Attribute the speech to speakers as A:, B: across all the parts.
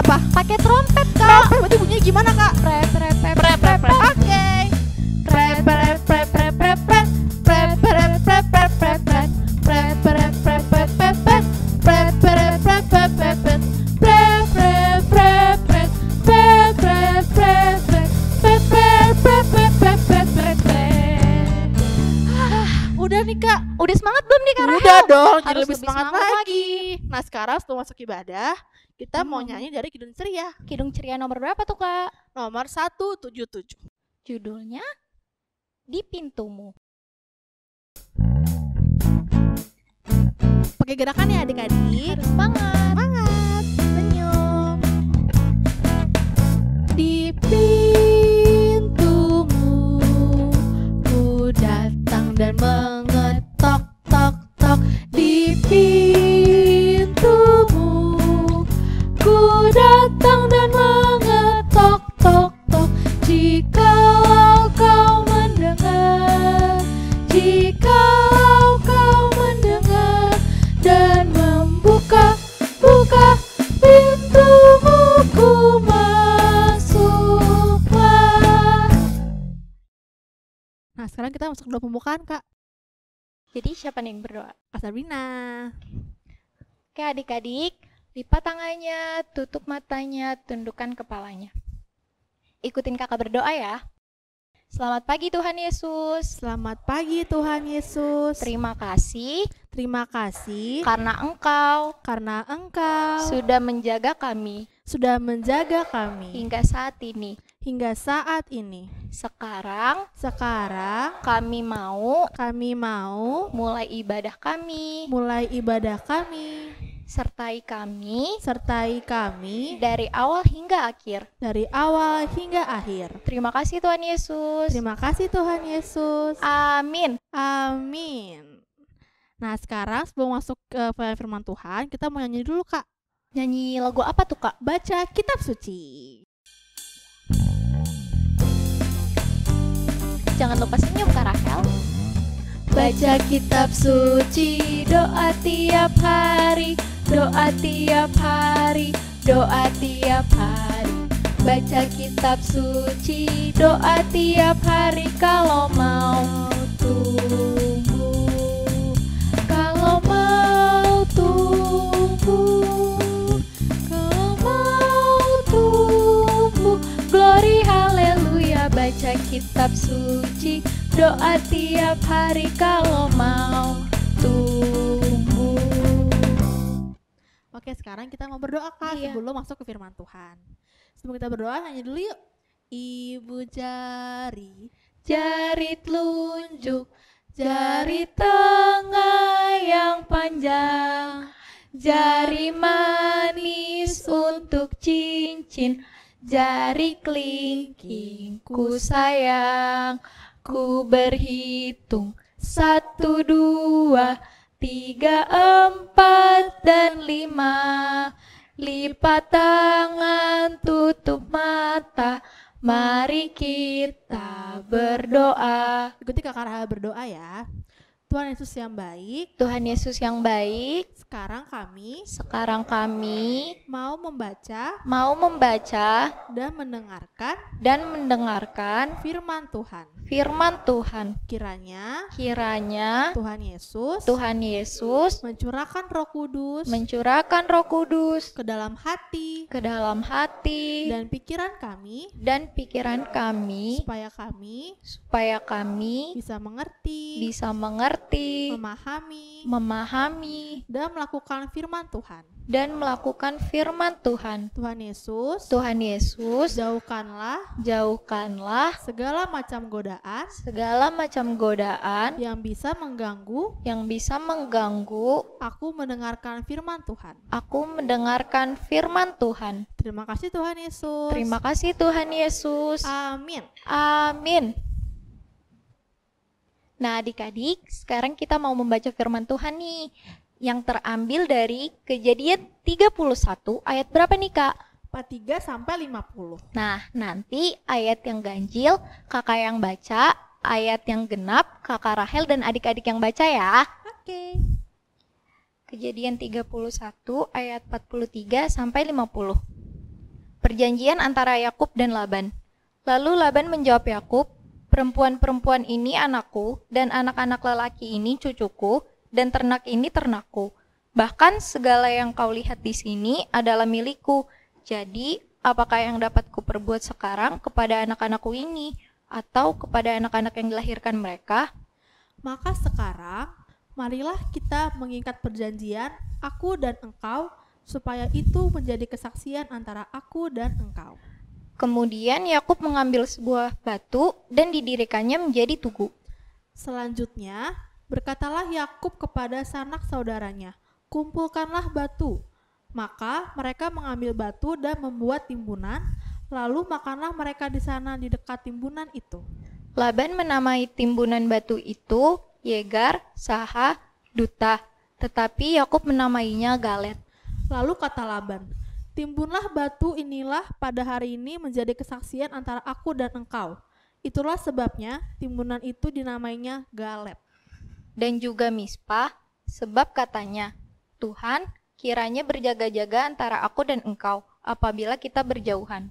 A: apa?
B: Pakai trompet, Kak.
A: Berarti bunyinya gimana, Kak?
B: Prep prep prep prep prep prep.
A: Oke.
B: Prep prep prep prep prep prep. Prep prep prep prep prep prep. Prep prep prep prep prep prep. Prep prep prep prep prep prep. Prep prep prep prep. Prep prep prep prep. Prep prep prep prep prep prep prep prep.
A: Udah nih, Kak.
B: Udah semangat belum nih, Kak Rahel?
A: Udah dong, jadi
B: Harus
A: lebih
B: lebih
A: semangat
B: semangat
A: lagi. Nah, sekarang setelah masuk ibadah, kita mau
B: Hmm.
A: nyanyi dari Kidung Ceria
B: Kidung Ceria nomor berapa tuh, Kak?
A: nomor 177.
B: Judulnya Di Pintumu.
A: Pakai gerakan ya adik-adik.
B: Harus semangat.
A: Semangat, senyum. Di pintumu ku datang dan mengetok tok tok. Di pintumu ku datang dan mengetok tok tok. Jikalau kau mendengar, jikalau kau mendengar dan membuka pintumu, ku masuklah. Nah, sekarang kita masuk ke doa pembukaan, Kak.
B: Jadi siapa nih yang berdoa?
A: Kak Sabrina.
B: Oke adik-adik, lipat tangannya, tutup matanya, tundukkan kepalanya. Ikutin kakak berdoa ya. Selamat pagi Tuhan Yesus.
A: Selamat pagi Tuhan Yesus.
B: Terima kasih
A: Terima kasih
B: karena Engkau
A: karena Engkau
B: sudah menjaga kami
A: sudah menjaga kami
B: hingga saat ini.
A: hingga saat ini.
B: Sekarang
A: Sekarang
B: kami mau
A: kami mau
B: mulai ibadah kami.
A: mulai ibadah kami.
B: Sertai kami
A: Sertai kami
B: dari awal hingga akhir.
A: dari awal hingga akhir.
B: Terima kasih Tuhan Yesus.
A: Terima kasih Tuhan Yesus.
B: Amin.
A: Amin. Nah, sekarang sebelum masuk ke firman Tuhan, kita mau nyanyi dulu, Kak.
B: Nyanyi lagu apa tuh Kak?
A: Baca kitab suci.
B: Jangan lupa senyum Kak Rahel.
C: Baca kitab suci, doa tiap hari, doa tiap hari, doa tiap hari. Baca kitab suci, doa tiap hari kalau mau tumbuh, kalau mau tumbuh, kalau mau tumbuh. Glory haleluya, baca kitab suci, doa tiap hari kalau mau tumbuh.
A: Oke, sekarang kita mau berdoa, Kak,
B: Iya.
A: sebelum masuk ke firman Tuhan. Sebelum kita berdoa, nyanyi dulu yuk. Ibu jari,
C: Jari telunjuk, jari tengah yang panjang, jari manis untuk cincin, jari kelingking ku sayang. Ku berhitung 1, 2, 3, 4, dan 5. Lipat tangan, tutup mata, mari kita berdoa.
A: ikuti Kakak Rahel berdoa ya. Tuhan Yesus yang baik,
B: Tuhan Yesus yang baik,
A: sekarang kami
B: sekarang kami
A: mau membaca
B: mau membaca
A: dan mendengarkan
B: mendengarkan
A: firman Tuhan.
B: firman Tuhan.
A: Kiranya
B: Kiranya
A: Tuhan Yesus
B: Tuhan Yesus
A: mencurahkan Roh Kudus
B: mencurahkan Roh Kudus
A: ke dalam hati
B: ke dalam hati
A: dan pikiran kami
B: dan pikiran kami
A: supaya kami
B: supaya kami
A: bisa mengerti,
B: mengerti, memahami,
A: dan melakukan firman Tuhan.
B: dan melakukan firman Tuhan.
A: Tuhan Yesus,
B: Tuhan Yesus,
A: jauhkanlah segala macam godaan yang bisa mengganggu aku mendengarkan firman Tuhan.
B: Aku mendengarkan firman Tuhan.
A: Terima kasih Tuhan Yesus.
B: Terima kasih Tuhan Yesus.
A: Amin.
B: Amin. Nah adik-adik, sekarang kita mau membaca firman Tuhan nih, yang terambil dari Kejadian 31 ayat berapa nih Kak?
A: 43 sampai 50.
B: Nah nanti ayat yang ganjil kakak yang baca, ayat yang genap kakak Rahel dan adik-adik yang baca ya.
A: Oke.
B: Kejadian 31 ayat 43 sampai 50.
D: Perjanjian antara Yakub dan Laban. Lalu Laban menjawab Yakub, "Perempuan-perempuan ini anakku, dan anak-anak lelaki ini cucuku, dan ternak ini ternakku. Bahkan segala yang kau lihat di sini adalah milikku. Jadi, apakah yang dapat kuperbuat sekarang kepada anak-anakku ini, atau kepada anak-anak yang dilahirkan mereka?"
A: Maka sekarang, marilah kita mengikat perjanjian, aku dan engkau, supaya itu menjadi kesaksian antara aku dan engkau.
D: Kemudian Yakub mengambil sebuah batu dan didirikannya menjadi tugu.
A: Selanjutnya, berkatalah Yakub kepada sanak saudaranya, "Kumpulkanlah batu." Maka mereka mengambil batu dan membuat timbunan, lalu makanlah mereka di sana di dekat timbunan itu.
D: Laban menamai timbunan batu itu Yegar, Saha, Duta, tetapi Yakub menamainya Galet.
A: Lalu kata Laban, "Timbunlah batu inilah pada hari ini menjadi kesaksian antara aku dan engkau." Itulah sebabnya timbunan itu dinamainya Galet.
D: Dan juga Mispa, sebab katanya, "Tuhan, kiranya berjaga-jaga antara aku dan engkau, apabila kita berjauhan."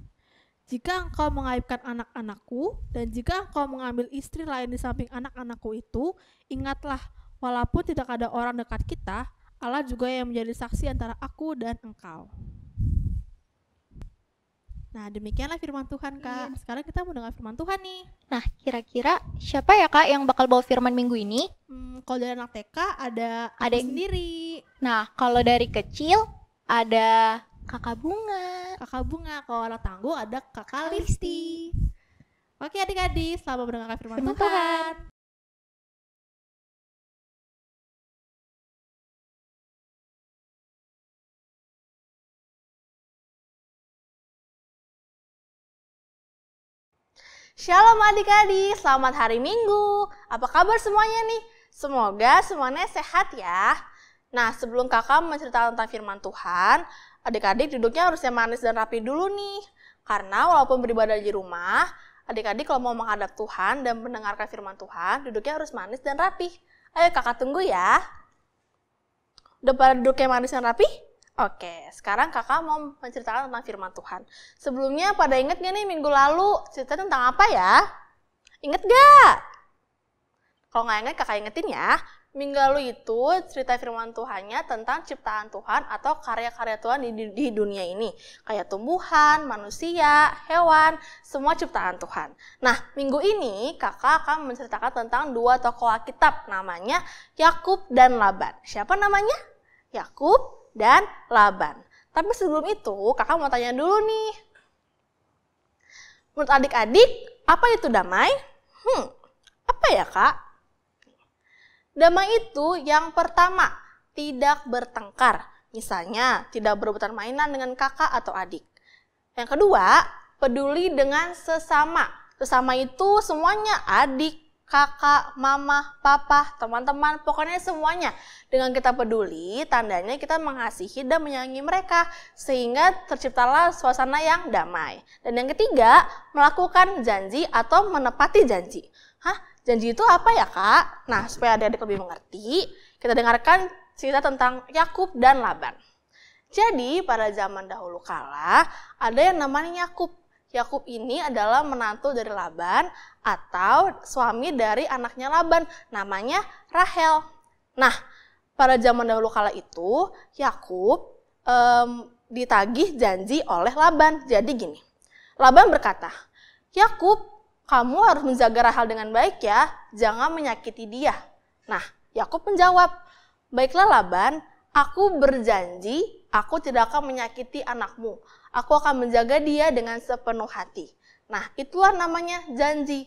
A: Jika engkau mengaibkan anak-anakku, dan jika engkau mengambil istri lain di samping anak-anakku itu, ingatlah, walaupun tidak ada orang dekat kita, Allah juga yang menjadi saksi antara aku dan engkau. Nah, demikianlah firman Tuhan, Kak. Sekarang kita mau dengar firman Tuhan nih.
D: Nah, kira-kira siapa ya Kak yang bakal bawa firman minggu ini?
A: Kalau dari anak TK ada
D: Ada
A: sendiri.
D: Nah, kalau dari kecil ada Kakak Bunga.
A: Kakak Bunga, kalau anak tangguh ada Kakak Listi. Oke adik-adik, selamat mendengarkan firman
D: Firman
A: Tuhan.
B: Shalom adik-adik, selamat hari Minggu. Apa kabar semuanya nih? Semoga semuanya sehat ya. Nah, sebelum kakak menceritakan tentang firman Tuhan, adik-adik duduknya harusnya manis dan rapi dulu nih. Karena walaupun beribadah di rumah, adik-adik kalau mau menghadap Tuhan dan mendengarkan firman Tuhan, duduknya harus manis dan rapi. Ayo kakak tunggu ya. Udah pada duduknya manis dan rapi? Oke, sekarang kakak mau menceritakan tentang firman Tuhan. Sebelumnya pada inget gak nih minggu lalu cerita tentang apa ya? Inget gak? Kalau nggak inget kakak ingetin ya. Minggu lalu itu cerita firman Tuhannya tentang ciptaan Tuhan atau karya-karya Tuhan di dunia ini. Kayak tumbuhan, manusia, hewan, semua ciptaan Tuhan. Nah, minggu ini kakak akan menceritakan tentang dua tokoh Alkitab namanya Yakub dan Laban. Siapa namanya? Yakub dan Laban. Tapi sebelum itu kakak mau tanya dulu nih. Menurut adik-adik, apa itu damai? Apa ya kak? Damai itu yang pertama, tidak bertengkar. Misalnya, tidak berebutan mainan dengan kakak atau adik. Yang kedua, peduli dengan sesama. Sesama itu semuanya, adik, kakak, mama, papa, teman-teman, pokoknya semuanya. Dengan kita peduli, tandanya kita mengasihi dan menyayangi mereka, sehingga terciptalah suasana yang damai. Dan yang ketiga, melakukan janji atau menepati janji. Janji itu apa ya kak? Nah, supaya adik-adik lebih mengerti, kita dengarkan cerita tentang Yakub dan Laban. Jadi, pada zaman dahulu kala, ada yang namanya Yakub. Yakub ini adalah menantu dari Laban atau suami dari anaknya Laban, namanya Rahel. Nah, pada zaman dahulu kala itu, Yakub ditagih janji oleh Laban. Jadi gini, Laban berkata, "Yakub, kamu harus menjaga Rahel dengan baik ya, jangan menyakiti dia." Nah, Yakub menjawab, "Baiklah Laban, aku berjanji aku tidak akan menyakiti anakmu. Aku akan menjaga dia dengan sepenuh hati." Nah, itulah namanya janji.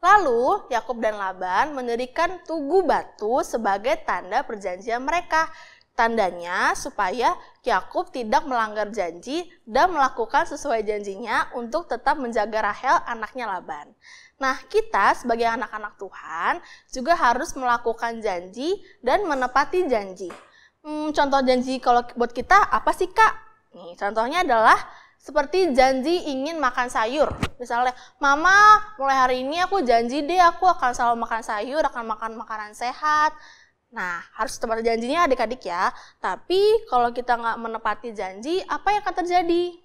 B: Lalu, Yakub dan Laban mendirikan tugu batu sebagai tanda perjanjian mereka. Tandanya supaya Yakub tidak melanggar janji dan melakukan sesuai janjinya untuk tetap menjaga Rahel anaknya Laban. Nah, kita sebagai anak-anak Tuhan juga harus melakukan janji dan menepati janji. Contoh janji kalau buat kita apa sih kak? Nih, contohnya adalah seperti janji ingin makan sayur. Misalnya, "Mama, mulai hari ini aku janji deh aku akan selalu makan sayur, akan makan makanan sehat." Nah, harus tepati janjinya adik-adik ya. Tapi kalau kita nggak menepati janji, apa yang akan terjadi?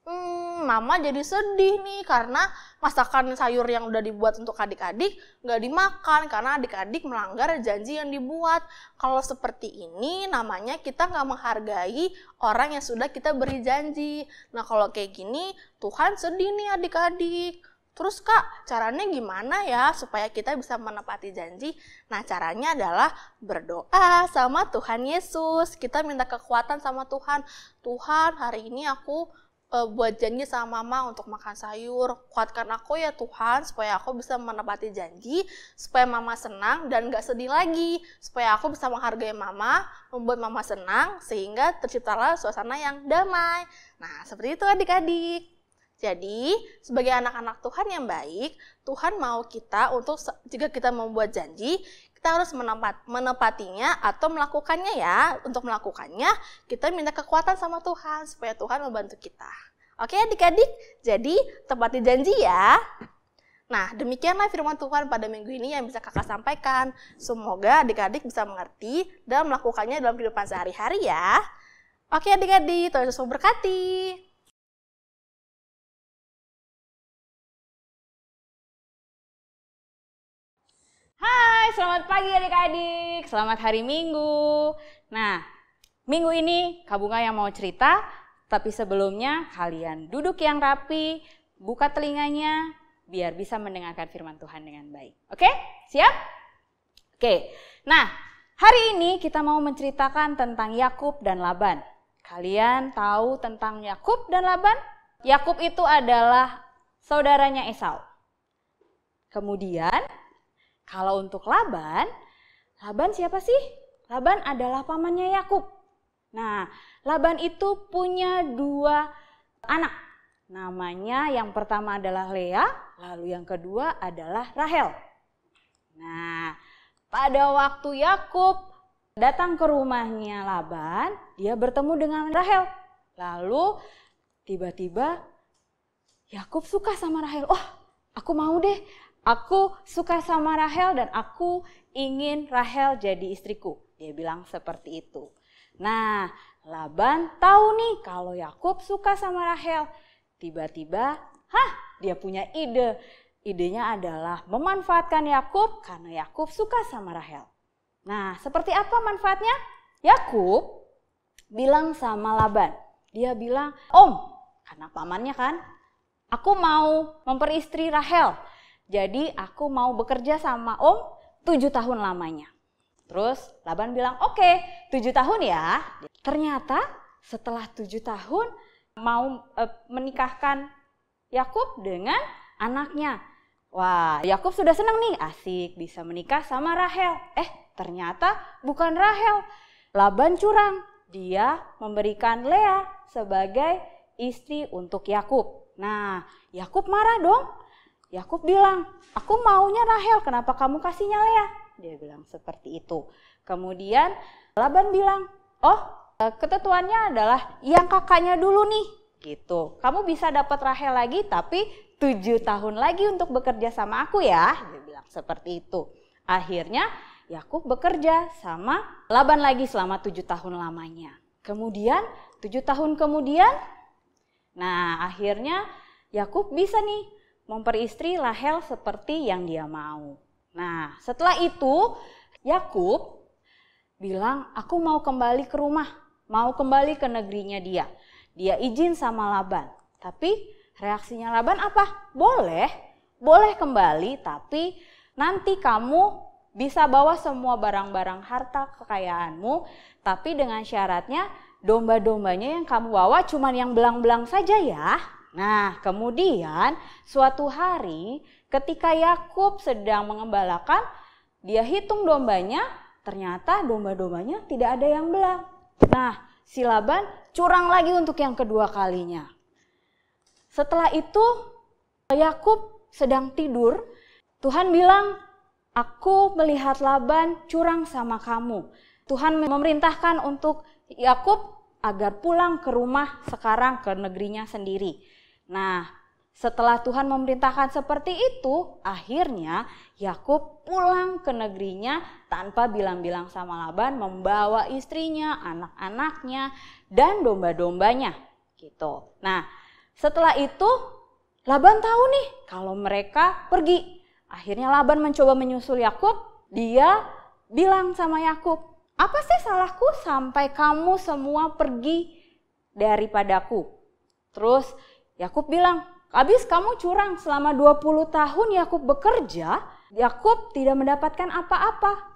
B: Mama jadi sedih nih karena masakan sayur yang udah dibuat untuk adik-adik nggak dimakan karena adik-adik melanggar janji yang dibuat. Kalau seperti ini namanya kita nggak menghargai orang yang sudah kita beri janji. Nah kalau kayak gini Tuhan sedih nih adik-adik. Terus Kak, caranya gimana ya supaya kita bisa menepati janji? Nah caranya adalah berdoa sama Tuhan Yesus. Kita minta kekuatan sama Tuhan. Tuhan hari ini aku buat janji sama Mama untuk makan sayur. Kuatkan aku ya Tuhan supaya aku bisa menepati janji, supaya Mama senang dan gak sedih lagi, supaya aku bisa menghargai Mama, membuat Mama senang sehingga terciptalah suasana yang damai. Nah seperti itu adik-adik. Jadi sebagai anak-anak Tuhan yang baik, Tuhan mau kita untuk jika kita membuat janji, kita harus menepatinya atau melakukannya ya. Untuk melakukannya, kita minta kekuatan sama Tuhan supaya Tuhan membantu kita. Oke adik-adik, jadi tepati janji ya. Nah, demikianlah firman Tuhan pada minggu ini yang bisa kakak sampaikan. Semoga adik-adik bisa mengerti dan melakukannya dalam kehidupan sehari-hari ya. Oke adik-adik, Tuhan Yesus memberkati.
E: Hai, selamat pagi adik-adik. Selamat hari Minggu. Nah, minggu ini Kak Bunga yang mau cerita, tapi sebelumnya kalian duduk yang rapi, buka telinganya, biar bisa mendengarkan firman Tuhan dengan baik. Oke? Siap? Oke. Nah, hari ini kita mau menceritakan tentang Yakub dan Laban. Kalian tahu tentang Yakub dan Laban? Yakub itu adalah saudaranya Esau. Kemudian kalau untuk Laban siapa sih? Laban adalah pamannya Yakub. Nah, Laban itu punya 2 anak. Namanya yang pertama adalah Lea, lalu yang kedua adalah Rahel. Nah, pada waktu Yakub datang ke rumahnya Laban, dia bertemu dengan Rahel. Lalu tiba-tiba Yakub suka sama Rahel. Oh, aku mau deh. Aku suka sama Rahel dan aku ingin Rahel jadi istriku. Dia bilang seperti itu. Nah, Laban tahu nih kalau Yakub suka sama Rahel. Tiba-tiba, dia punya ide. Idenya adalah memanfaatkan Yakub karena Yakub suka sama Rahel. Nah, seperti apa manfaatnya? Yakub bilang sama Laban. Dia bilang, Om, karena pamannya kan, aku mau memperistri Rahel. Jadi aku mau bekerja sama Om 7 tahun lamanya. Terus Laban bilang oke 7 tahun ya. Ternyata setelah 7 tahun mau menikahkan Yakub dengan anaknya. Wah, Yakub sudah senang nih, asik bisa menikah sama Rahel. Ternyata bukan Rahel. Laban curang. Dia memberikan Lea sebagai istri untuk Yakub. Nah, Yakub marah dong. Yakub bilang, aku maunya Rahel, kenapa kamu kasihnya Lea? Dia bilang seperti itu. Kemudian Laban bilang, ketentuannya adalah yang kakaknya dulu nih. Gitu. Kamu bisa dapat Rahel lagi tapi 7 tahun lagi untuk bekerja sama aku ya. Dia bilang seperti itu. Akhirnya Yakub bekerja sama Laban lagi selama 7 tahun lamanya. Kemudian 7 tahun kemudian, nah akhirnya Yakub bisa nih memperistri Rahel seperti yang dia mau. Nah, setelah itu Yakub bilang, aku mau kembali ke rumah, mau kembali ke negerinya dia. Dia izin sama Laban. Tapi reaksinya Laban apa? Boleh kembali, tapi nanti kamu bisa bawa semua barang-barang harta kekayaanmu, tapi dengan syaratnya domba-dombanya yang kamu bawa cuma yang belang-belang saja ya. Nah, kemudian suatu hari ketika Yakub sedang mengembalakan, dia hitung dombanya, ternyata domba-dombanya tidak ada yang belang. Nah, si Laban curang lagi untuk yang kedua kalinya. Setelah itu Yakub sedang tidur, Tuhan bilang, aku melihat Laban curang sama kamu. Tuhan memerintahkan untuk Yakub agar pulang ke rumah sekarang ke negerinya sendiri. Nah, setelah Tuhan memerintahkan seperti itu, akhirnya Yakub pulang ke negerinya tanpa bilang-bilang sama Laban, membawa istrinya, anak-anaknya, dan domba-dombanya. Gitu. Nah, setelah itu Laban tahu nih kalau mereka pergi. Akhirnya Laban mencoba menyusul Yakub. Dia bilang sama Yakub, "Apa sih salahku sampai kamu semua pergi daripadaku?" Terus Yakub bilang, "Habis kamu curang selama 20 tahun Yakub bekerja, Yakub tidak mendapatkan apa-apa."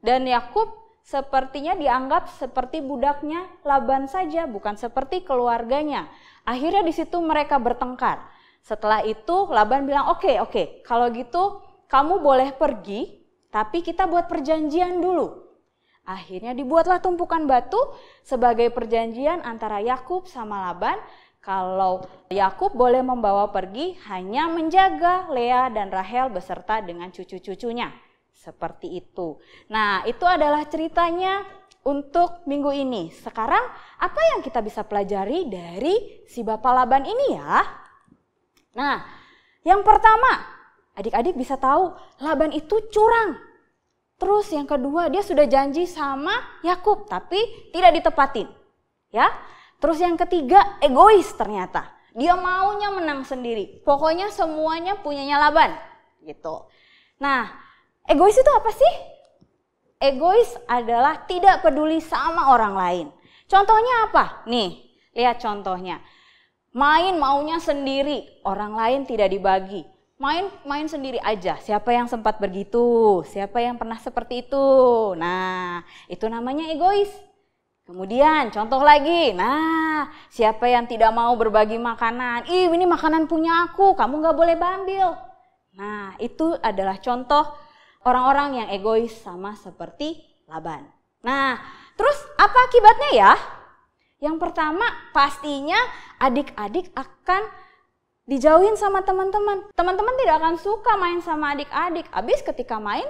E: Dan Yakub sepertinya dianggap seperti budaknya Laban saja, bukan seperti keluarganya. Akhirnya di situ mereka bertengkar. Setelah itu Laban bilang, oke, kalau gitu kamu boleh pergi, tapi kita buat perjanjian dulu. Akhirnya dibuatlah tumpukan batu sebagai perjanjian antara Yakub sama Laban. Kalau Yakub boleh membawa pergi hanya menjaga Lea dan Rahel beserta dengan cucu-cucunya. Seperti itu. Nah, itu adalah ceritanya untuk minggu ini. Sekarang apa yang kita bisa pelajari dari si Bapak Laban ini ya? Nah, yang pertama, adik-adik bisa tahu Laban itu curang. Terus yang kedua, dia sudah janji sama Yakub tapi tidak ditepatin. Ya. Terus yang ketiga, egois ternyata. Dia maunya menang sendiri. Pokoknya semuanya punyanya Laban, gitu. Nah, egois itu apa sih? Egois adalah tidak peduli sama orang lain. Contohnya apa? Nih, lihat contohnya. Main maunya sendiri, orang lain tidak dibagi. Main sendiri aja. Siapa yang sempat begitu? Siapa yang pernah seperti itu? Nah, itu namanya egois. Kemudian contoh lagi. Nah, siapa yang tidak mau berbagi makanan? Ini makanan punya aku, kamu gak boleh ambil. Nah, itu adalah contoh orang-orang yang egois sama seperti Laban. Nah, terus apa akibatnya ya? Yang pertama, pastinya adik-adik akan dijauhin sama teman-teman. Teman-teman tidak akan suka main sama adik-adik. Habis ketika main,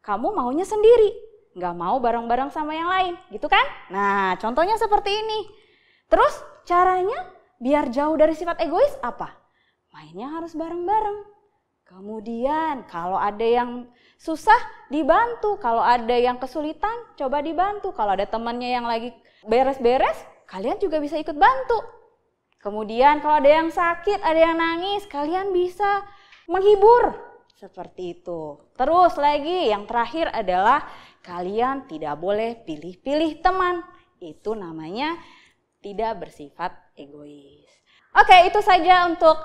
E: kamu maunya sendiri. Nggak mau bareng-bareng sama yang lain, gitu kan? Nah, contohnya seperti ini. Terus caranya biar jauh dari sifat egois apa? Mainnya harus bareng-bareng. Kemudian kalau ada yang susah dibantu, kalau ada yang kesulitan coba dibantu. Kalau ada temannya yang lagi beres-beres, kalian juga bisa ikut bantu. Kemudian kalau ada yang sakit, ada yang nangis, kalian bisa menghibur. Seperti itu. Terus lagi yang terakhir adalah kalian tidak boleh pilih-pilih teman. Itu namanya tidak bersifat egois. Oke, itu saja untuk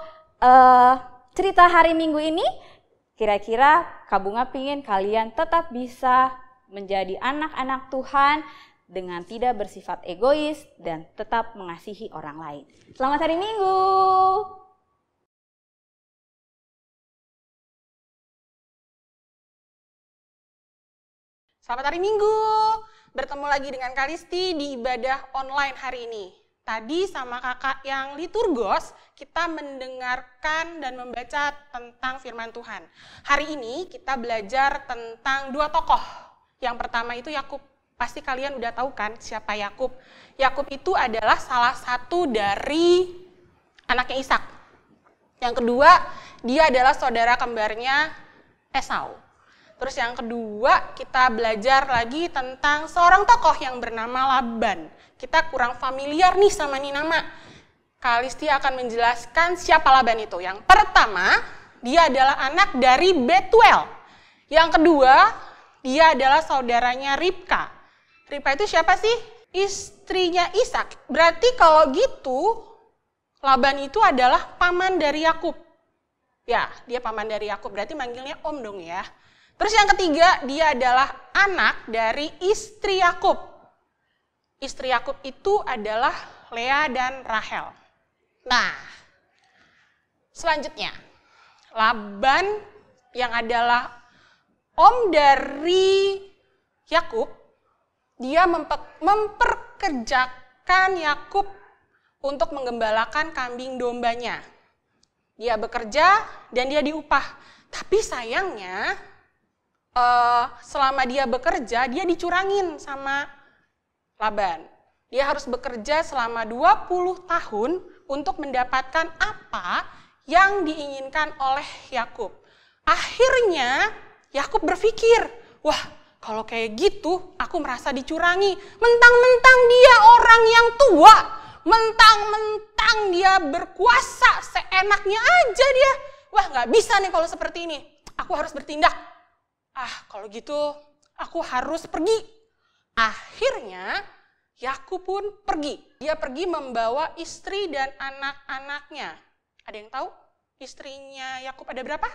E: cerita hari Minggu ini. Kira-kira Kak Bunga pingin kalian tetap bisa menjadi anak-anak Tuhan dengan tidak bersifat egois dan tetap mengasihi orang lain. Selamat hari Minggu.
F: Selamat hari Minggu. Bertemu lagi dengan Kalisti di ibadah online hari ini. Tadi sama kakak yang liturgos, kita mendengarkan dan membaca tentang firman Tuhan. Hari ini kita belajar tentang dua tokoh. Yang pertama itu Yakub. Pasti kalian udah tahu kan siapa Yakub. Yakub itu adalah salah satu dari anaknya Ishak. Yang kedua, dia adalah saudara kembarnya Esau. Terus yang kedua, kita belajar lagi tentang seorang tokoh yang bernama Laban. Kita kurang familiar nih sama ini nama. Kalisti akan menjelaskan siapa Laban itu. Yang pertama, dia adalah anak dari Betuel. Yang kedua, dia adalah saudaranya Ribka. Ribka itu siapa sih? Istrinya Ishak. Berarti kalau gitu, Laban itu adalah paman dari Yakub. Ya, dia paman dari Yakub. Berarti manggilnya om dong ya. Terus yang ketiga, dia adalah anak dari istri Yakub. Istri Yakub itu adalah Lea dan Rahel. Nah, selanjutnya, Laban yang adalah om dari Yakub, dia memperkerjakan Yakub untuk menggembalakan kambing dombanya. Dia bekerja dan dia diupah. Tapi sayangnya, selama dia bekerja, dia dicurangin sama Laban. Dia harus bekerja selama 20 tahun untuk mendapatkan apa yang diinginkan oleh Yakub. Akhirnya Yakub berpikir, wah kalau kayak gitu aku merasa dicurangi. Mentang-mentang dia orang yang tua, mentang-mentang dia berkuasa, seenaknya aja dia. Wah, nggak bisa nih kalau seperti ini. Aku harus bertindak. Kalau gitu aku harus pergi. Akhirnya Yakub pun pergi. Dia pergi membawa istri dan anak-anaknya. Ada yang tahu istrinya Yakub ada berapa?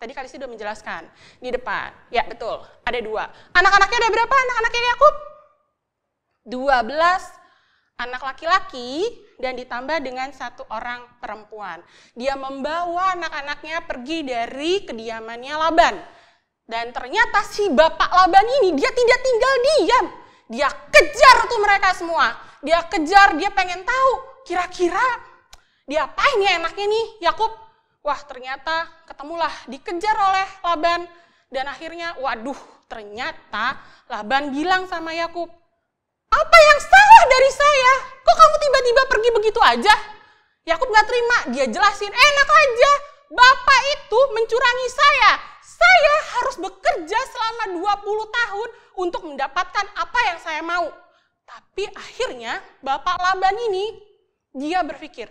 F: Tadi Kalisti sudah menjelaskan di depan. Ya betul, ada 2. Anak-anaknya ada berapa anak-anaknya Yakub? 12 anak laki-laki dan ditambah dengan 1 orang perempuan. Dia membawa anak-anaknya pergi dari kediamannya Laban. Dan ternyata si bapak Laban ini dia tidak tinggal diam. Dia kejar tuh mereka semua. Dia kejar, dia pengen tahu kira-kira diapain ya enaknya nih Yakub. Wah, ternyata ketemulah, dikejar oleh Laban. Dan akhirnya, waduh, ternyata Laban bilang sama Yakub, "Apa yang salah dari saya? Kok kamu tiba-tiba pergi begitu aja?" Yakub gak terima, dia jelasin, "Enak aja, bapak itu mencurangi saya. Saya harus bekerja selama 20 tahun untuk mendapatkan apa yang saya mau." Tapi akhirnya bapak Laban ini, dia berpikir,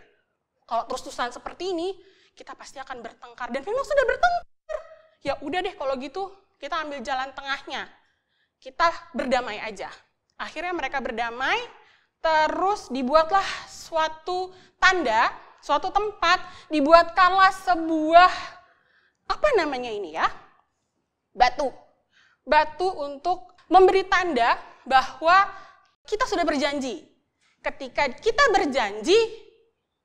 F: kalau terus-terusan seperti ini, kita pasti akan bertengkar. Dan memang sudah bertengkar. Ya udah deh kalau gitu, kita ambil jalan tengahnya. Kita berdamai aja. Akhirnya mereka berdamai, terus dibuatlah suatu tanda, suatu tempat, dibuatkanlah sebuah, apa namanya ini ya? Batu. Batu untuk memberi tanda bahwa kita sudah berjanji. Ketika kita berjanji,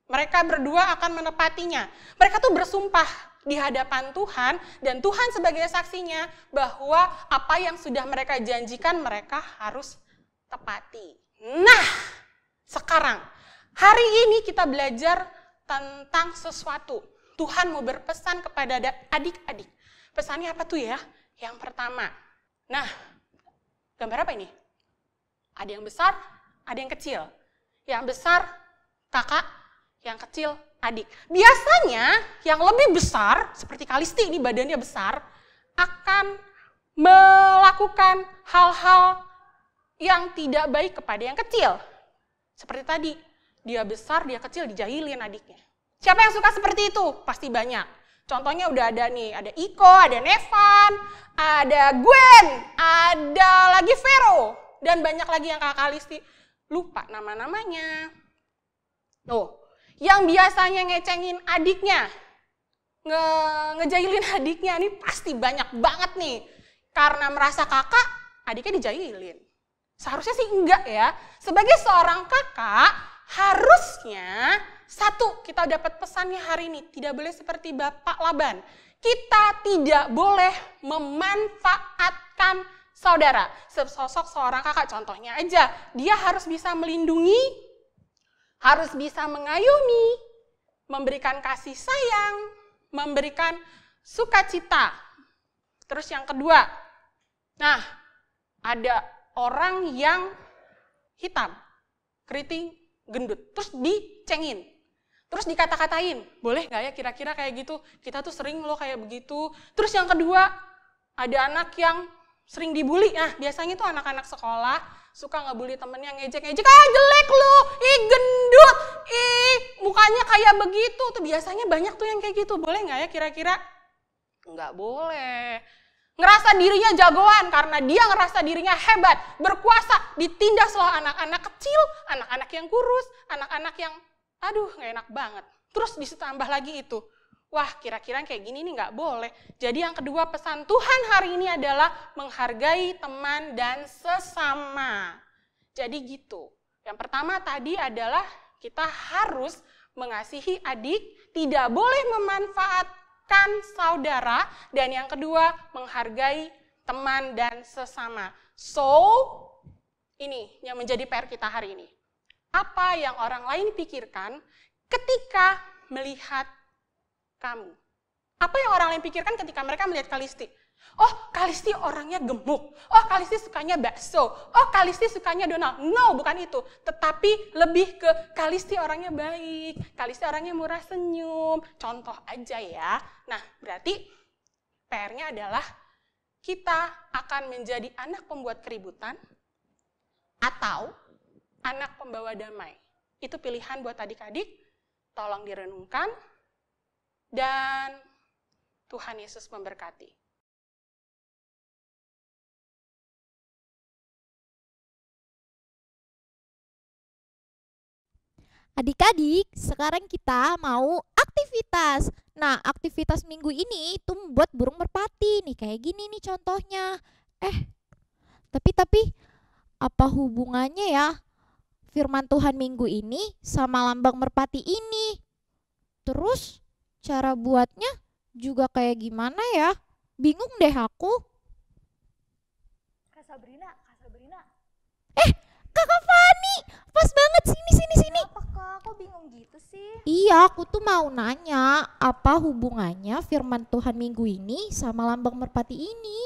F: mereka berdua akan menepatinya. Mereka tuh bersumpah di hadapan Tuhan, dan Tuhan sebagai saksinya bahwa apa yang sudah mereka janjikan mereka harus tepati. Nah, sekarang, hari ini kita belajar tentang sesuatu. Tuhan mau berpesan kepada adik-adik. Pesannya apa tuh ya? Yang pertama. Nah, gambar apa ini? Ada yang besar, ada yang kecil. Yang besar, kakak. Yang kecil, adik. Biasanya yang lebih besar, seperti Kalisti ini badannya besar, akan melakukan hal-hal yang tidak baik kepada yang kecil. Seperti tadi, dia besar, dia kecil, dijahilin adiknya. Siapa yang suka seperti itu? Pasti banyak. Contohnya udah ada nih, ada Iko, ada Nevan, ada Gwen, ada lagi Vero, dan banyak lagi yang kakak Kalisti. Lupa nama-namanya. Yang biasanya ngecengin adiknya, ngejahilin adiknya, ini pasti banyak banget nih. Karena merasa kakak, adiknya dijahilin. Seharusnya sih enggak ya. Sebagai seorang kakak, harusnya satu, kita dapat pesannya hari ini. Tidak boleh seperti Bapak Laban. Kita tidak boleh memanfaatkan saudara. Sosok seorang kakak, contohnya aja, dia harus bisa melindungi, harus bisa mengayomi, memberikan kasih sayang, memberikan sukacita. Terus yang kedua, nah ada orang yang hitam, keriting, gendut, terus dicengin, terus dikata-katain, boleh gak ya kira-kira kayak gitu? Kita tuh sering loh kayak begitu. Terus yang kedua, ada anak yang sering dibully. Nah biasanya tuh anak-anak sekolah suka ngebully temennya, ngejek-ngejek, jelek lu, gendut, mukanya kayak begitu. Tuh biasanya banyak tuh yang kayak gitu. Boleh nggak ya kira-kira? Nggak boleh. Ngerasa dirinya jagoan karena dia ngerasa dirinya hebat, berkuasa, ditindas loh anak-anak kecil, anak-anak yang kurus, anak-anak yang, aduh nggak enak banget. Terus ditambah lagi itu. Wah, kira-kira kayak gini nih nggak boleh. Jadi yang kedua, pesan Tuhan hari ini adalah menghargai teman dan sesama. Jadi gitu. Yang pertama tadi adalah kita harus mengasihi adik, tidak boleh memanfaatkan saudara, dan yang kedua menghargai teman dan sesama. So, ini yang menjadi PR kita hari ini. Apa yang orang lain pikirkan ketika melihat kamu? Apa yang orang lain pikirkan ketika mereka melihat Kalisti? Oh, Kalisti orangnya gemuk. Oh, Kalisti sukanya bakso. Oh, Kalisti sukanya Donald. No, bukan itu. Tetapi lebih ke Kalisti orangnya baik. Kalisti orangnya murah senyum. Contoh aja ya. Nah, berarti PR-nya adalah kita akan menjadi anak pembuat keributan atau anak pembawa damai. Itu pilihan buat adik-adik, tolong direnungkan, dan Tuhan Yesus memberkati.
B: Adik-adik, sekarang kita mau aktivitas. Nah, aktivitas minggu ini itu membuat burung merpati nih, kayak gini nih contohnya. Tapi apa hubungannya ya firman Tuhan minggu ini sama lambang merpati ini? Terus cara buatnya juga kayak gimana ya? Bingung deh aku.
D: Kak Sabrina.
B: Kakak Fani, pas banget sini.
D: Apa Kak? Kok bingung gitu sih?
B: Iya, aku tuh mau nanya apa hubungannya firman Tuhan minggu ini sama lambang merpati ini?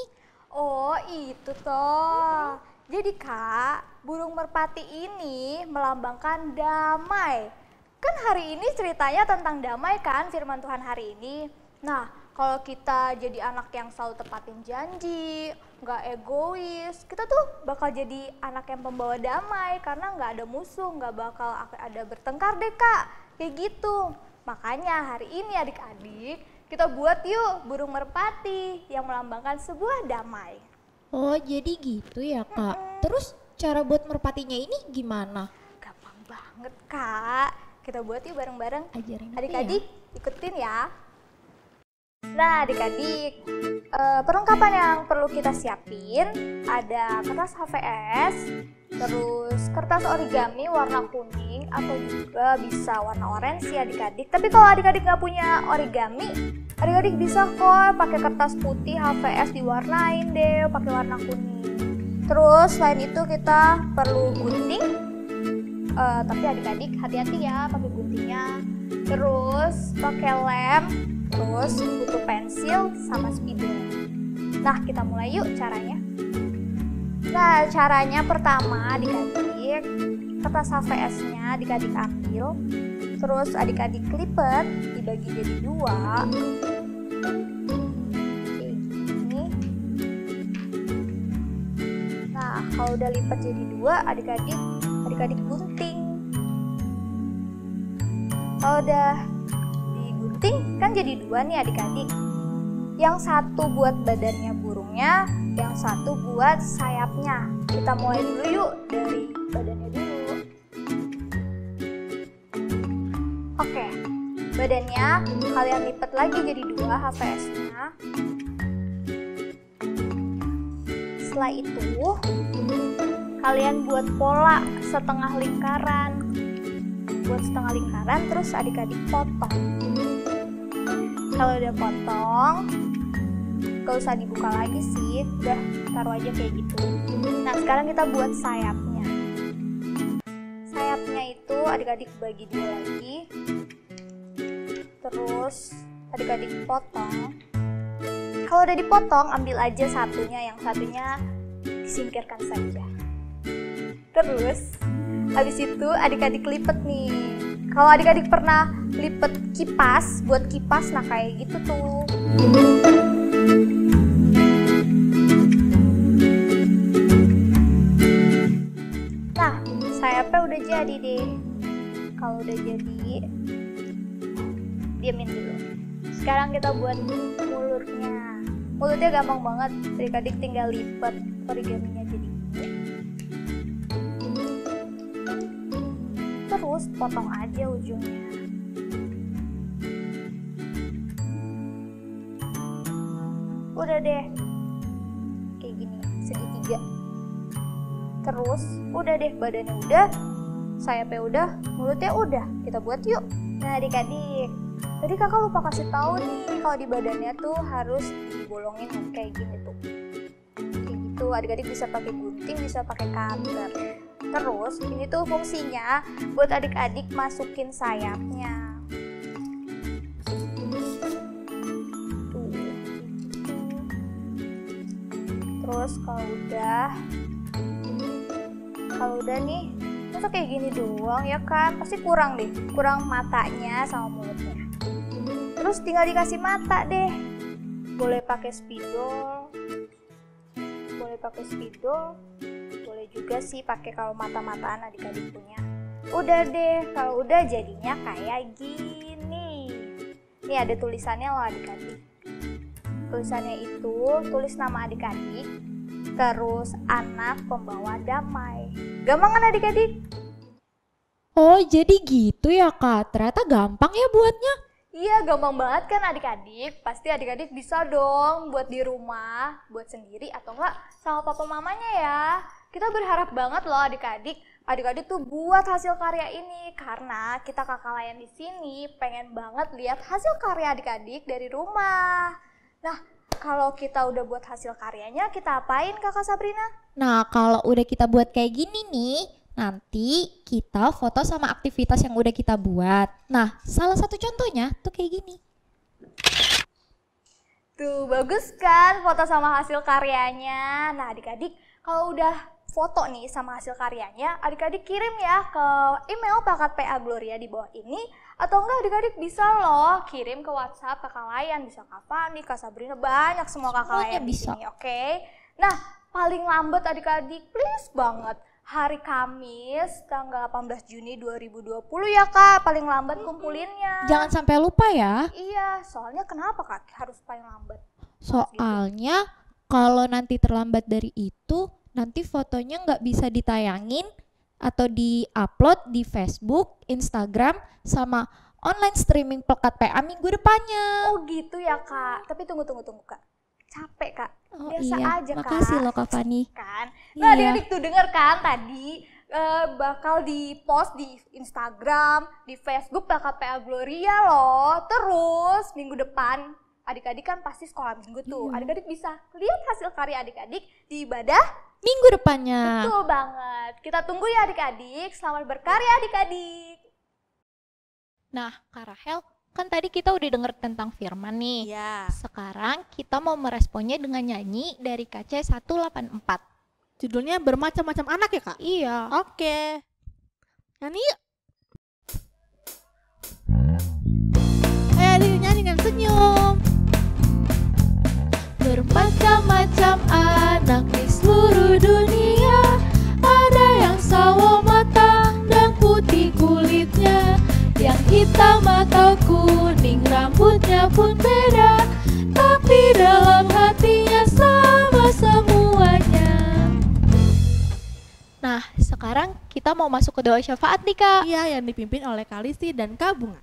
D: Oh, itu toh. Jadi Kak, burung merpati ini melambangkan damai. Kan hari ini ceritanya tentang damai kan firman Tuhan hari ini. Nah, kalau kita jadi anak yang selalu tepatin janji, nggak egois, kita tuh bakal jadi anak yang pembawa damai karena nggak ada musuh, nggak bakal ada bertengkar deh Kak, kayak gitu. Makanya hari ini adik-adik kita buat yuk burung merpati yang melambangkan sebuah damai.
B: Oh, jadi gitu ya Kak. Terus cara buat merpatinya ini gimana?
D: Gampang banget Kak, kita buat yuk bareng-bareng.
B: Ajarin aku
D: Adik-adik ikutin ya. Nah adik-adik, perlengkapan yang perlu kita siapin ada kertas HVS, terus kertas origami warna kuning atau juga bisa warna orange ya adik-adik. Tapi kalau adik-adik nggak punya origami, adik-adik bisa kok pakai kertas putih HVS diwarnain deh pakai warna kuning. Terus selain itu kita perlu gunting, tapi adik-adik hati-hati ya pakai guntingnya. Terus pakai lem. Terus butuh pensil sama spidol. Nah kita mulai yuk caranya. Nah caranya pertama adik-adik kertas HVS-nya adik-adik ambil. Terus adik-adik lipat dibagi jadi 2. Kayak gini. Nah kalau udah lipat jadi 2 adik-adik gunting. Kalau udah kan jadi 2 nih adik-adik. Yang satu buat badannya burungnya, yang satu buat sayapnya. Kita mulai dulu yuk dari badannya dulu. Oke, badannya kalian lipat lagi jadi 2 HVS-nya. Setelah itu kalian buat pola setengah lingkaran. Buat setengah lingkaran terus adik-adik potong. Kalau udah potong, gak usah dibuka lagi sih, udah taruh aja kayak gitu. Nah sekarang kita buat sayapnya. Sayapnya itu adik-adik bagi 2 lagi. Terus adik-adik potong. Kalau udah dipotong, ambil aja satunya, yang satunya disingkirkan saja. Terus habis itu adik-adik lipat nih. Kalau adik-adik pernah lipet kipas, buat kipas, nah kayak gitu tuh. Nah, sayapnya udah jadi deh. Kalau udah jadi, diamin dulu. Sekarang kita buat mulutnya. Mulutnya gampang banget, adik-adik tinggal lipat origaminya jadi gini. Terus potong aja ujungnya. Udah deh, kayak gini, segitiga. Terus udah deh, badannya udah, sayapnya udah, mulutnya udah. Kita buat yuk. Nah adik-adik, tadi kakak lupa kasih tahu nih, kalau di badannya tuh harus dibolongin kayak gini tuh. Kayak gitu, adik-adik bisa pakai gunting, bisa pakai cutter. Terus ini tuh fungsinya buat adik-adik masukin sayapnya. Tuh. Terus kalau udah nih, masa kayak gini doang ya kan? Pasti kurang deh, kurang matanya sama mulutnya. Terus tinggal dikasih mata deh. Boleh pakai spidol. Boleh juga sih pakai kalau mata-mataan adik-adik punya.
G: Udah deh, kalau udah jadinya kayak gini. Nih ada tulisannya loh adik-adik. Tulisannya itu tulis nama adik-adik, terus anak pembawa damai. Gampang kan adik-adik?
B: Oh, jadi gitu ya Kak. Ternyata gampang ya buatnya.
G: Iya, gampang banget kan adik-adik. Pasti adik-adik bisa dong buat di rumah, buat sendiri atau enggak sama papa mamanya ya. Kita berharap banget loh adik-adik tuh buat hasil karya ini karena kita kakak layan di sini pengen banget lihat hasil karya adik-adik dari rumah. Nah, kalau kita udah buat hasil karyanya, kita apain Kakak Sabrina?
B: Nah, kalau udah kita buat kayak gini nih, nanti kita foto sama aktivitas yang udah kita buat. Nah, salah satu contohnya tuh kayak gini.
G: Tuh, bagus kan foto sama hasil karyanya. Nah, adik-adik kalau udah foto nih sama hasil karyanya, adik-adik kirim ya ke email Plakat PA Gloria di bawah ini. Atau enggak adik-adik bisa loh kirim ke WhatsApp kakak layan, bisa Kak Fani, Kak Sabrina, banyak semua kakak layan di sini, oke? Nah, paling lambat adik-adik, please banget. Hari Kamis tanggal 18 Juni 2020 ya Kak, paling lambat kumpulinnya.
B: Jangan sampai lupa ya.
G: Iya, soalnya kenapa Kak harus paling lambat?
B: Soalnya kalau nanti terlambat dari itu, nanti fotonya nggak bisa ditayangin atau di-upload di Facebook, Instagram, sama online streaming Plakat PA minggu depannya.
G: Oh gitu ya Kak, tapi tunggu Kak. Capek Kak,
B: Oh
G: biasa
B: iya,
G: aja Kak.
B: makasih loh Kak Fani.
G: Kan? Nah
B: Iya.
G: adik-adik tuh denger kan tadi bakal di-post di Instagram, di Facebook Plakat PA Gloria loh. Terus minggu depan adik-adik kan pasti sekolah minggu tuh. Adik-adik bisa lihat hasil karya adik-adik di ibadah.
B: Minggu depannya.
G: Betul banget. Kita tunggu ya adik-adik. Selamat berkarya adik-adik.
D: Nah, Kak Rahel, kan tadi kita udah denger tentang firman nih.
A: Iya.
D: Sekarang kita mau meresponnya dengan nyanyi dari KC 184.
A: Judulnya bermacam-macam anak ya Kak?
D: Iya.
A: Oke. Nyanyi yuk. Ayo adik nyanyi dengan senyum.
C: Bermacam-macam anak di seluruh dunia, ada yang sawo mata dan putih kulitnya, yang hitam atau kuning rambutnya pun beda, tapi dalam hatinya sama semuanya.
D: Nah, sekarang kita mau masuk ke doa syafaat nih Kak.
A: Iya, yang dipimpin oleh Kalisti dan Kak Bunga.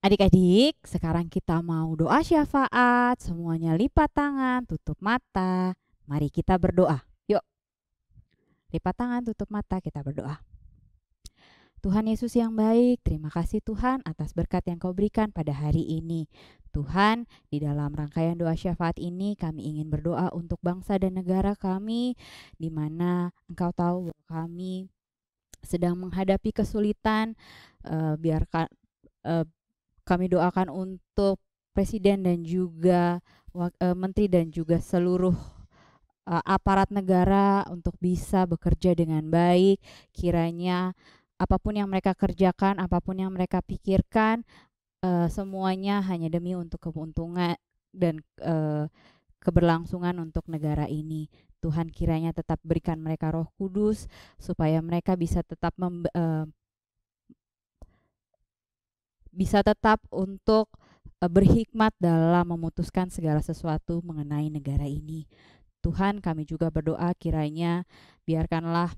H: Adik-adik, sekarang kita mau doa syafaat. Semuanya lipat tangan, tutup mata. Mari kita berdoa. Yuk. Lipat tangan, tutup mata, kita berdoa. Tuhan Yesus yang baik, terima kasih Tuhan atas berkat yang Kau berikan pada hari ini. Tuhan, di dalam rangkaian doa syafaat ini kami ingin berdoa untuk bangsa dan negara kami, di mana Engkau tahu bahwa kami sedang menghadapi kesulitan. Biarkan kami doakan untuk Presiden dan juga Menteri dan juga seluruh aparat negara untuk bisa bekerja dengan baik. Kiranya apapun yang mereka kerjakan, apapun yang mereka pikirkan, semuanya hanya demi untuk keuntungan dan keberlangsungan untuk negara ini. Tuhan kiranya tetap berikan mereka Roh Kudus supaya mereka bisa tetap untuk berhikmat dalam memutuskan segala sesuatu mengenai negara ini. Tuhan, kami juga berdoa kiranya biarkanlah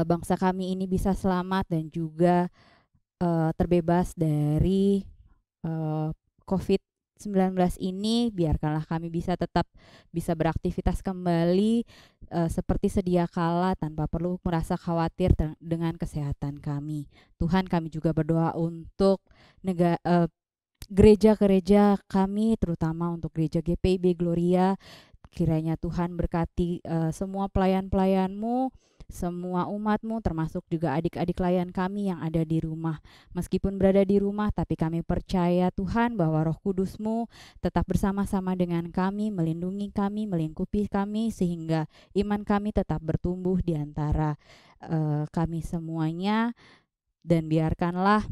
H: bangsa kami ini bisa selamat dan juga terbebas dari COVID-19 ini. Biarkanlah kami bisa tetap bisa beraktivitas kembali seperti sedia kala tanpa perlu merasa khawatir dengan kesehatan kami. Tuhan, kami juga berdoa untuk gereja-gereja kami, terutama untuk gereja GPIB Gloria. Kiranya Tuhan berkati semua pelayan-pelayan-Mu, semua umat-Mu, termasuk juga adik-adik layan kami yang ada di rumah. Meskipun berada di rumah, tapi kami percaya Tuhan bahwa Roh Kudus-Mu tetap bersama-sama dengan kami, melindungi kami, melingkupi kami, sehingga iman kami tetap bertumbuh di antara kami semuanya. Dan biarkanlah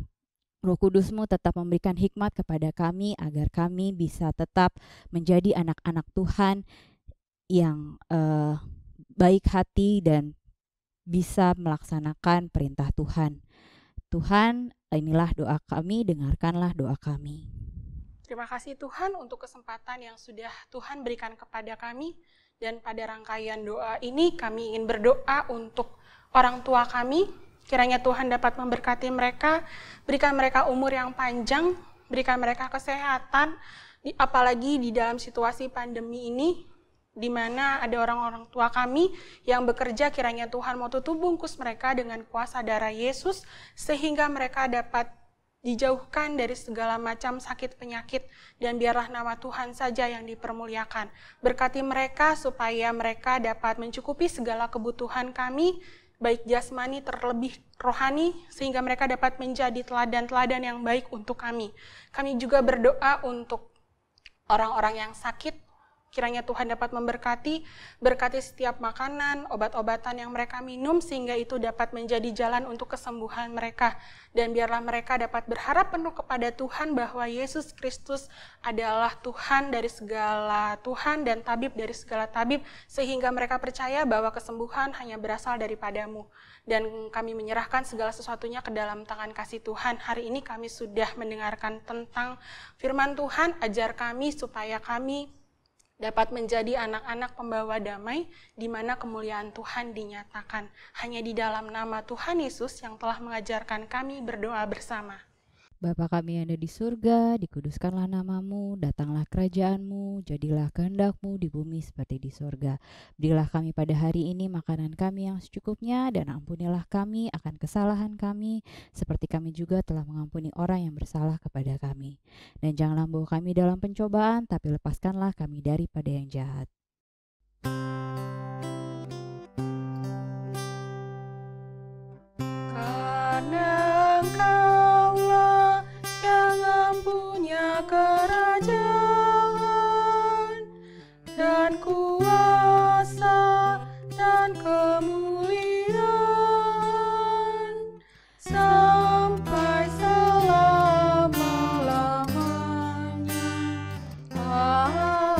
H: Roh Kudus-Mu tetap memberikan hikmat kepada kami agar kami bisa tetap menjadi anak-anak Tuhan yang baik hati dan bisa melaksanakan perintah Tuhan. Tuhan, inilah doa kami, dengarkanlah doa kami.
F: Terima kasih Tuhan untuk kesempatan yang sudah Tuhan berikan kepada kami. Dan pada rangkaian doa ini kami ingin berdoa untuk orang tua kami. Kiranya Tuhan dapat memberkati mereka, berikan mereka umur yang panjang, berikan mereka kesehatan, apalagi di dalam situasi pandemi ini, di mana ada orang-orang tua kami yang bekerja, kiranya Tuhan mau tutup bungkus mereka dengan kuasa darah Yesus, sehingga mereka dapat dijauhkan dari segala macam sakit penyakit, dan biarlah nama Tuhan saja yang dipermuliakan. Berkati mereka supaya mereka dapat mencukupi segala kebutuhan kami, baik jasmani terlebih rohani, sehingga mereka dapat menjadi teladan-teladan yang baik untuk kami. Kami juga berdoa untuk orang-orang yang sakit, kiranya Tuhan dapat memberkati, berkati setiap makanan, obat-obatan yang mereka minum, sehingga itu dapat menjadi jalan untuk kesembuhan mereka. Dan biarlah mereka dapat berharap penuh kepada Tuhan bahwa Yesus Kristus adalah Tuhan dari segala Tuhan dan tabib dari segala tabib, sehingga mereka percaya bahwa kesembuhan hanya berasal daripadamu. Dan kami menyerahkan segala sesuatunya ke dalam tangan kasih Tuhan. Hari ini kami sudah mendengarkan tentang firman Tuhan, ajar kami supaya kami dapat menjadi anak-anak pembawa damai, di mana kemuliaan Tuhan dinyatakan. Hanya di dalam nama Tuhan Yesus yang telah mengajarkan kami berdoa bersama.
H: Bapa kami yang ada di surga, dikuduskanlah namamu, datanglah kerajaanmu, jadilah kehendakmu di bumi seperti di surga. Berilah kami pada hari ini makanan kami yang secukupnya, dan ampunilah kami akan kesalahan kami, seperti kami juga telah mengampuni orang yang bersalah kepada kami. Dan janganlah membawa kami dalam pencobaan, tapi lepaskanlah kami daripada yang jahat.
F: Karena Engkaulah yang punya kerajaan dan kuasa dan kemuliaan sampai selama-lamanya. Amin.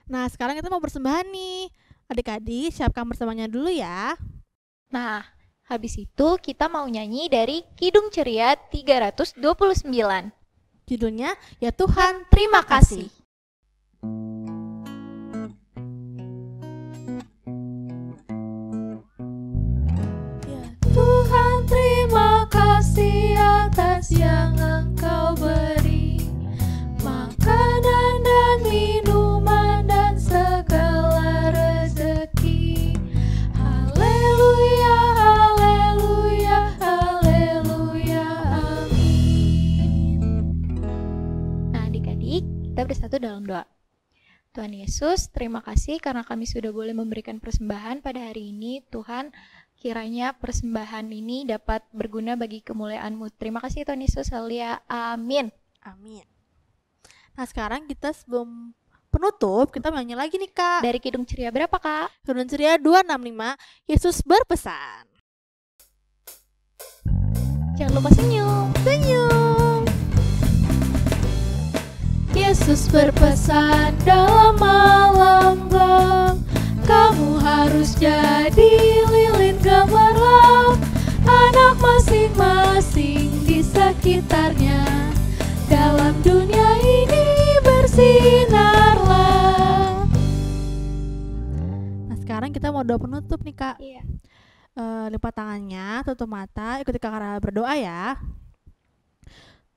A: Nah, sekarang kita mau persembahan nih. Adik-adik, siapkan bersamanya dulu ya.
D: Nah, habis itu kita mau nyanyi dari Kidung Ceria 329.
A: Judulnya, Ya Tuhan,
D: Terima kasih.
B: Ya Tuhan, terima kasih atas yang Engkau beri, makanan dan minuman dan segala rezeki. Haleluya, haleluya, haleluya, amin.
D: Nah, adik-adik, kita bersatu dalam doa. Tuhan Yesus, terima kasih karena kami sudah boleh memberikan persembahan pada hari ini. Tuhan, kiranya persembahan ini dapat berguna bagi kemuliaan-Mu. Terima kasih Tuhan Yesus, haleluya, amin.
A: Amin. Nah, sekarang kita sebelum penutup, kita mau nyanyi lagi nih, Kak.
D: Dari Kidung Ceria berapa, Kak?
A: Kidung Ceria 265, Yesus berpesan.
D: Jangan lupa senyum.
A: Senyum.
B: Yesus berpesan dalam malam gelap, kamu harus jadi lilin gemerlap, anak masing-masing di sekitarnya. Dalam dunia ini bersinarlah.
A: Nah, sekarang kita mau doa penutup nih, Kak.
D: Iya.
A: Lipat tangannya, tutup mata, ikuti Kak Rara berdoa ya.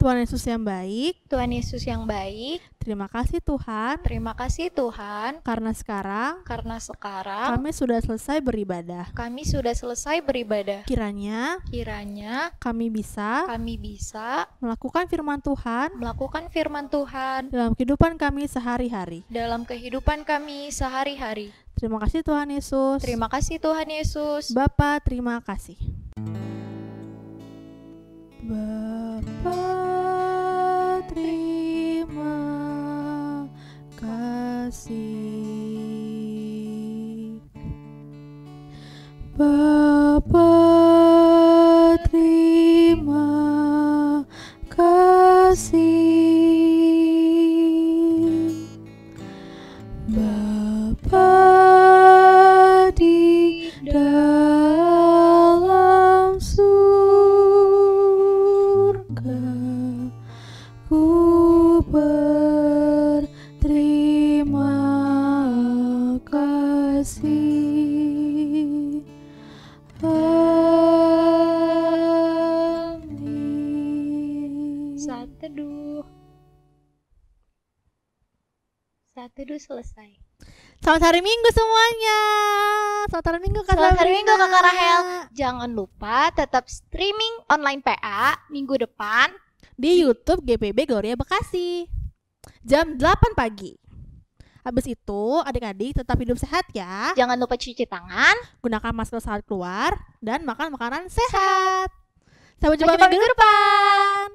A: Tuhan Yesus yang baik,
D: Tuhan Yesus yang baik,
A: terima kasih Tuhan,
D: terima kasih Tuhan,
A: karena sekarang
D: karena sekarang
A: kami sudah selesai beribadah.
D: kami sudah selesai beribadah.
A: Kiranya
D: Kiranya
A: kami bisa
D: kami bisa
A: melakukan firman Tuhan
D: melakukan firman Tuhan
A: dalam kehidupan kami sehari-hari.
D: dalam kehidupan kami sehari-hari.
A: Terima kasih Tuhan Yesus.
D: Terima kasih Tuhan Yesus.
A: Bapa, terima kasih.
B: Bapa, terima kasih. Bapa, terima kasih. Bapa,
D: kita teduh selesai.
A: Selamat hari Minggu semuanya. Selamat hari Minggu Kak
G: Selamat hari Minggu
A: Sabrina.
G: Kakak Rahel. Jangan lupa tetap streaming online PA minggu depan.
A: Di YouTube GPB Gloria Bekasi. Jam 8 pagi. Habis itu adik-adik tetap hidup sehat ya.
G: Jangan lupa cuci tangan.
A: Gunakan masker saat keluar dan makan makanan sehat. Sampai jumpa
G: Sampai jumpa
A: minggu depan.